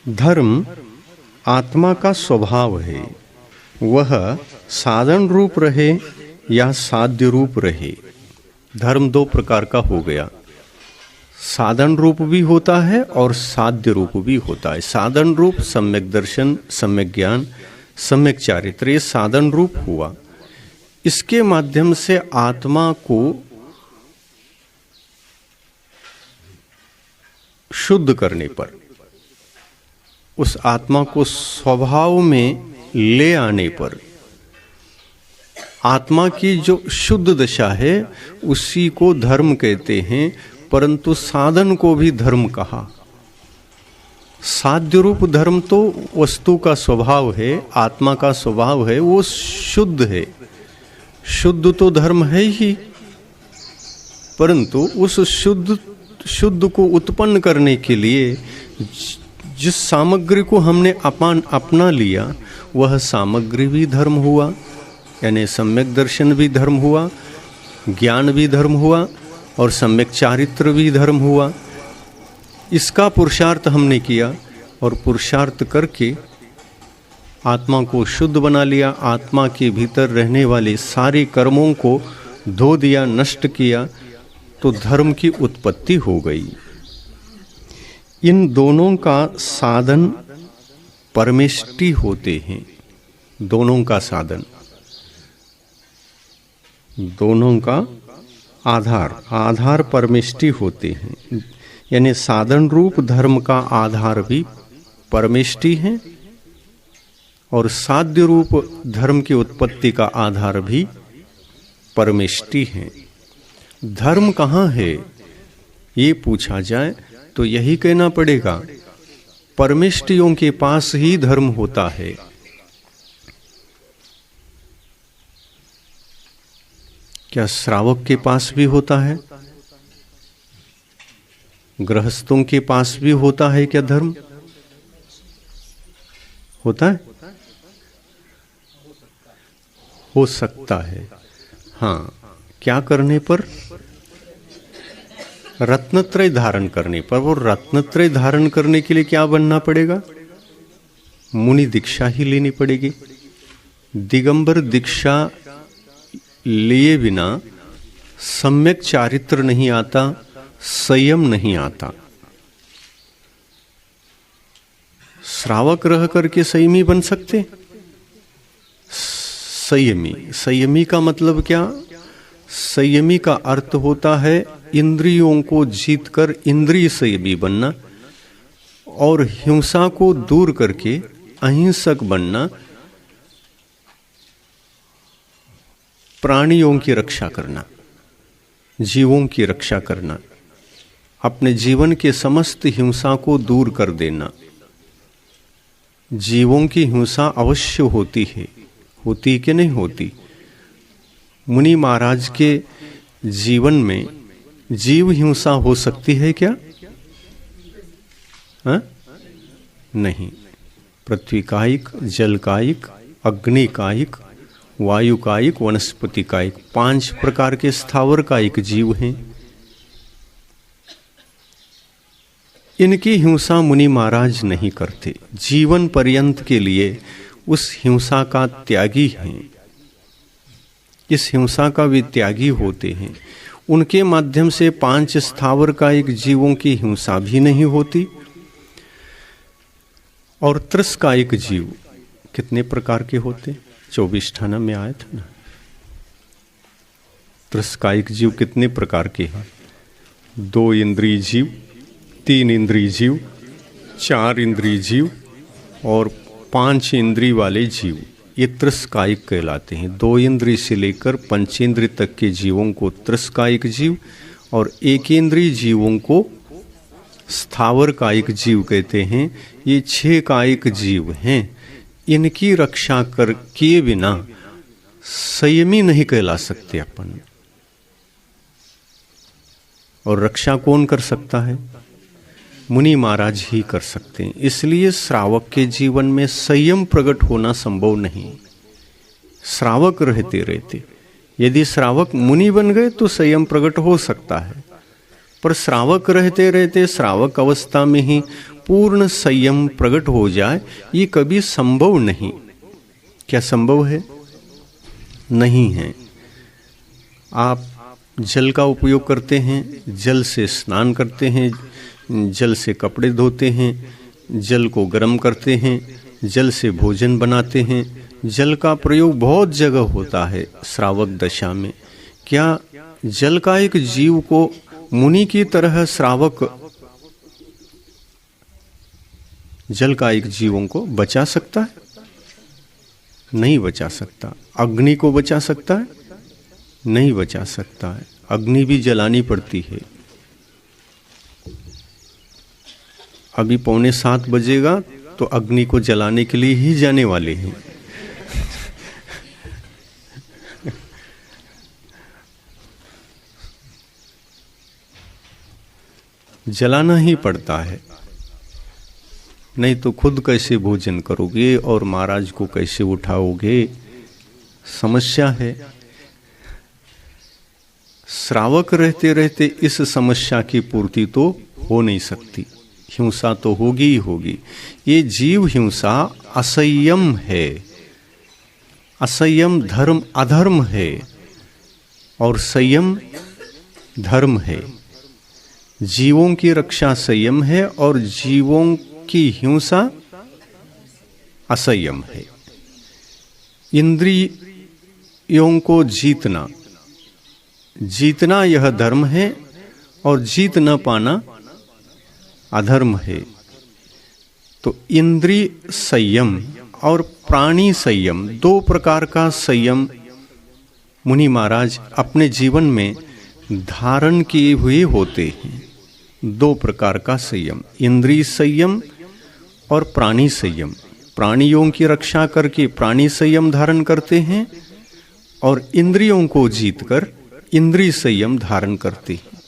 धर्म आत्मा का स्वभाव है, वह साधन रूप रहे या साध्य रूप रहे। धर्म दो प्रकार का हो गया, साधन रूप भी होता है और साध्य रूप भी होता है। साधन रूप सम्यक दर्शन, सम्यक ज्ञान, सम्यक चारित्र, ये साधन रूप हुआ। इसके माध्यम से आत्मा को शुद्ध करने पर, उस आत्मा को स्वभाव में ले आने पर, आत्मा की जो शुद्ध दशा है उसी को धर्म कहते हैं। परंतु साधन को भी धर्म कहा। साध्य रूप धर्म तो वस्तु का स्वभाव है, आत्मा का स्वभाव है, वो शुद्ध है। शुद्ध तो धर्म है ही, परंतु उस शुद्ध को उत्पन्न करने के लिए जिस सामग्री को हमने अपना लिया वह सामग्री भी धर्म हुआ। यानी सम्यक दर्शन भी धर्म हुआ, ज्ञान भी धर्म हुआ और सम्यक चारित्र भी धर्म हुआ। इसका पुरुषार्थ हमने किया और पुरुषार्थ करके आत्मा को शुद्ध बना लिया। आत्मा के भीतर रहने वाले सारे कर्मों को धो दिया, नष्ट किया, तो धर्म की उत्पत्ति हो गई। इन दोनों का साधन परमेष्टि होते हैं। दोनों का साधन, दोनों का आधार परमेष्टि होते हैं। यानी साधन रूप धर्म का आधार भी परमेष्टि है और साध्य रूप धर्म की उत्पत्ति का आधार भी परमेष्टि है। धर्म कहाँ है ये पूछा जाए तो यही कहना पड़ेगा, परमेष्टियों के पास ही धर्म होता है। क्या श्रावक के पास भी होता है? गृहस्थों के पास भी होता है क्या धर्म? होता है? हो सकता है। हाँ, क्या करने पर? रत्नत्रय धारण करने पर। वो रत्नत्रय धारण करने के लिए क्या बनना पड़ेगा? मुनि दीक्षा ही लेनी पड़ेगी। दिगंबर दीक्षा लिए बिना सम्यक चारित्र नहीं आता, संयम नहीं आता। श्रावक रह करके संयमी बन सकते? संयमी का मतलब क्या? संयमी का अर्थ होता है इंद्रियों को जीतकर इंद्रिय संयमी बनना और हिंसा को दूर करके अहिंसक बनना, प्राणियों की रक्षा करना, जीवों की रक्षा करना, अपने जीवन के समस्त हिंसा को दूर कर देना। जीवों की हिंसा अवश्य होती है, होती कि नहीं होती? मुनि महाराज के जीवन में जीव हिंसा हो सकती है क्या? नहीं। पृथ्वी कायिक, जल कायिक, अग्नि कायिक, वायु कायिक, वनस्पति कायिक, 5 प्रकार के स्थावर कायिक जीव हैं। इनकी हिंसा मुनि महाराज नहीं करते। जीवन पर्यंत के लिए उस हिंसा का त्यागी हैं। इस हिंसा का वे त्यागी होते हैं। उनके माध्यम से 5 स्थावर कायिक जीवों की हिंसा भी नहीं होती। और त्रस्कायिक जीव कितने प्रकार के होते? 24 ठाना में आया था ना। त्रस्कायिक जीव कितने प्रकार के हैं? 2 इंद्रिय जीव, 3 इंद्रिय जीव, 4 इंद्रिय जीव और 5 इंद्रिय वाले जीव, ये त्रस्कायिक कहलाते हैं। 2 इंद्रिय से लेकर 5 इंद्रिय तक के जीवों को त्रस्कायिक जीव और 1 इंद्रिय जीवों को स्थावर कायिक जीव कहते हैं। ये 6 कायिक जीव हैं। इनकी रक्षा कर किए बिना संयमी नहीं कहला सकते अपन। और रक्षा कौन कर सकता है? मुनि महाराज ही कर सकते हैं। इसलिए श्रावक के जीवन में संयम प्रकट होना संभव नहीं। श्रावक रहते रहते, यदि श्रावक मुनि बन गए तो संयम प्रकट हो सकता है, पर श्रावक रहते रहते श्रावक अवस्था में ही पूर्ण संयम प्रकट हो जाए, ये कभी संभव नहीं। क्या संभव है? नहीं है। आप जल का उपयोग करते हैं, जल से स्नान करते हैं, जल से कपड़े धोते हैं, जल को गर्म करते हैं, जल से भोजन बनाते हैं। जल का प्रयोग बहुत जगह होता है श्रावक दशा में। क्या जल का एक जीव को मुनि की तरह श्रावक जल का एक जीवों को बचा सकता है? नहीं बचा सकता। अग्नि को बचा सकता है? नहीं बचा सकता है। अग्नि भी जलानी पड़ती है। अभी 6:45 बजेगा तो अग्नि को जलाने के लिए ही जाने वाले हैं। जलाना ही पड़ता है, नहीं तो खुद कैसे भोजन करोगे और महाराज को कैसे उठाओगे? समस्या है। श्रावक रहते रहते इस समस्या की पूर्ति तो हो नहीं सकती। हिंसा तो होगी ही होगी। ये जीव हिंसा असंयम है। असंयम धर्म अधर्म है और संयम धर्म है। जीवों की रक्षा संयम है और जीवों की हिंसा असंयम है। इंद्रियों को जीतना यह धर्म है और जीत न पाना अधर्म है। तो इंद्रिय संयम और प्राणी संयम, 2 प्रकार का संयम मुनि महाराज अपने जीवन में धारण किए हुए होते हैं। 2 प्रकार का संयम, इंद्रिय संयम और प्राणी संयम। प्राणियों की रक्षा करके प्राणी संयम धारण करते हैं और इंद्रियों को जीतकर इंद्रिय संयम धारण करते हैं।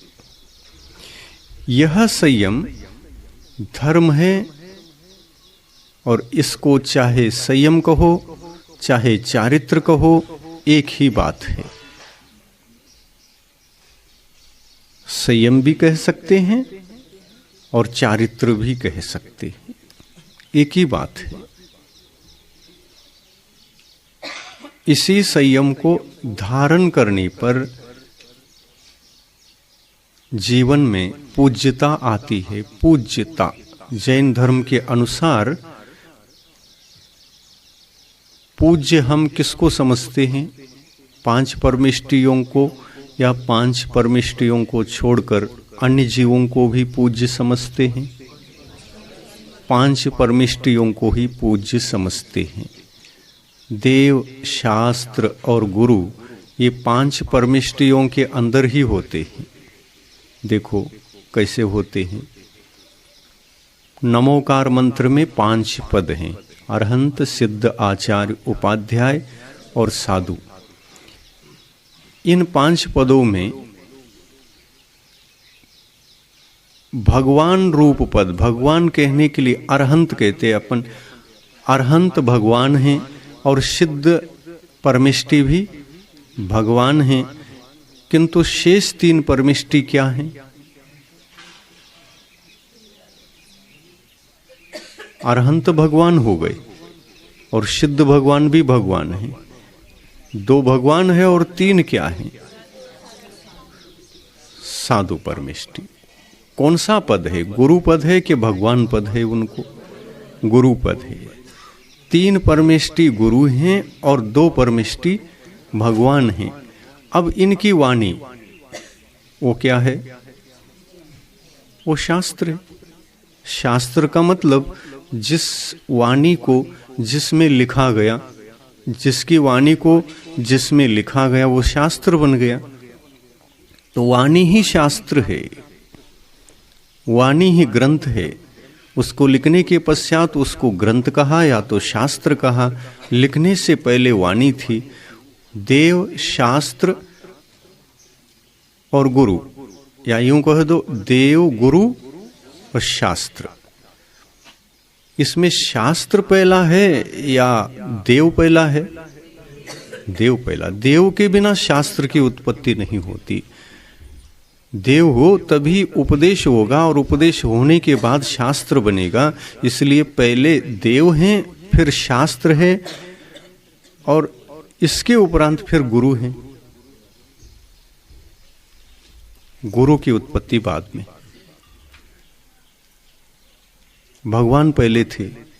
यह संयम धर्म है और इसको चाहे संयम कहो चाहे चारित्र कहो, एक ही बात है। संयम भी कह सकते हैं और चारित्र भी कह सकते हैं, एक ही बात है। इसी संयम को धारण करने पर जीवन में पूज्यता आती है। पूज्यता जैन धर्म के अनुसार पूज्य हम किसको समझते हैं? 5 परमेष्टियों को या 5 परमेष्टियों को छोड़कर अन्य जीवों को भी पूज्य समझते हैं। 5 परमेष्टियों को ही पूज्य समझते हैं। देव, शास्त्र और गुरु, ये 5 परमेष्टियों के अंदर ही होते हैं। देखो कैसे होते हैं। नमोकार मंत्र में 5 पद हैं, अरहंत, सिद्ध, आचार्य, उपाध्याय और साधु। इन 5 पदों में भगवान रूप पद, भगवान कहने के लिए अरहंत कहते हैं अपन। अरहंत भगवान हैं और सिद्ध परमेष्टि भी भगवान हैं, किंतु शेष 3 परमेष्टि क्या हैं? अरहंत भगवान हो गए और सिद्ध भगवान भी भगवान हैं। 2 भगवान है और 3 क्या हैं? साधु परमेष्टि। कौन सा पद है? गुरु पद है कि भगवान पद है? उनको गुरु पद है। 3 परमेष्टि गुरु हैं और 2 परमेष्टि भगवान हैं। अब इनकी वाणी वो क्या है? वो शास्त्र है। शास्त्र का मतलब जिस वाणी को जिसमें लिखा गया, जिसकी वाणी को जिसमें लिखा गया वो शास्त्र बन गया। तो वाणी ही शास्त्र है, वाणी ही ग्रंथ है। उसको लिखने के पश्चात उसको ग्रंथ कहा या तो शास्त्र कहा। लिखने से पहले वाणी थी। देव, शास्त्र और गुरु, या यूं कह दो देव, गुरु और शास्त्र। इसमें शास्त्र पहला है या देव पहला है? देव पहला। देव के बिना शास्त्र की उत्पत्ति नहीं होती। देव हो तभी उपदेश होगा, और उपदेश होने के बाद शास्त्र बनेगा। इसलिए पहले देव हैं, फिर शास्त्र है, और इसके उपरांत फिर गुरु हैं। गुरु की उत्पत्ति बाद में। भगवान पहले थे,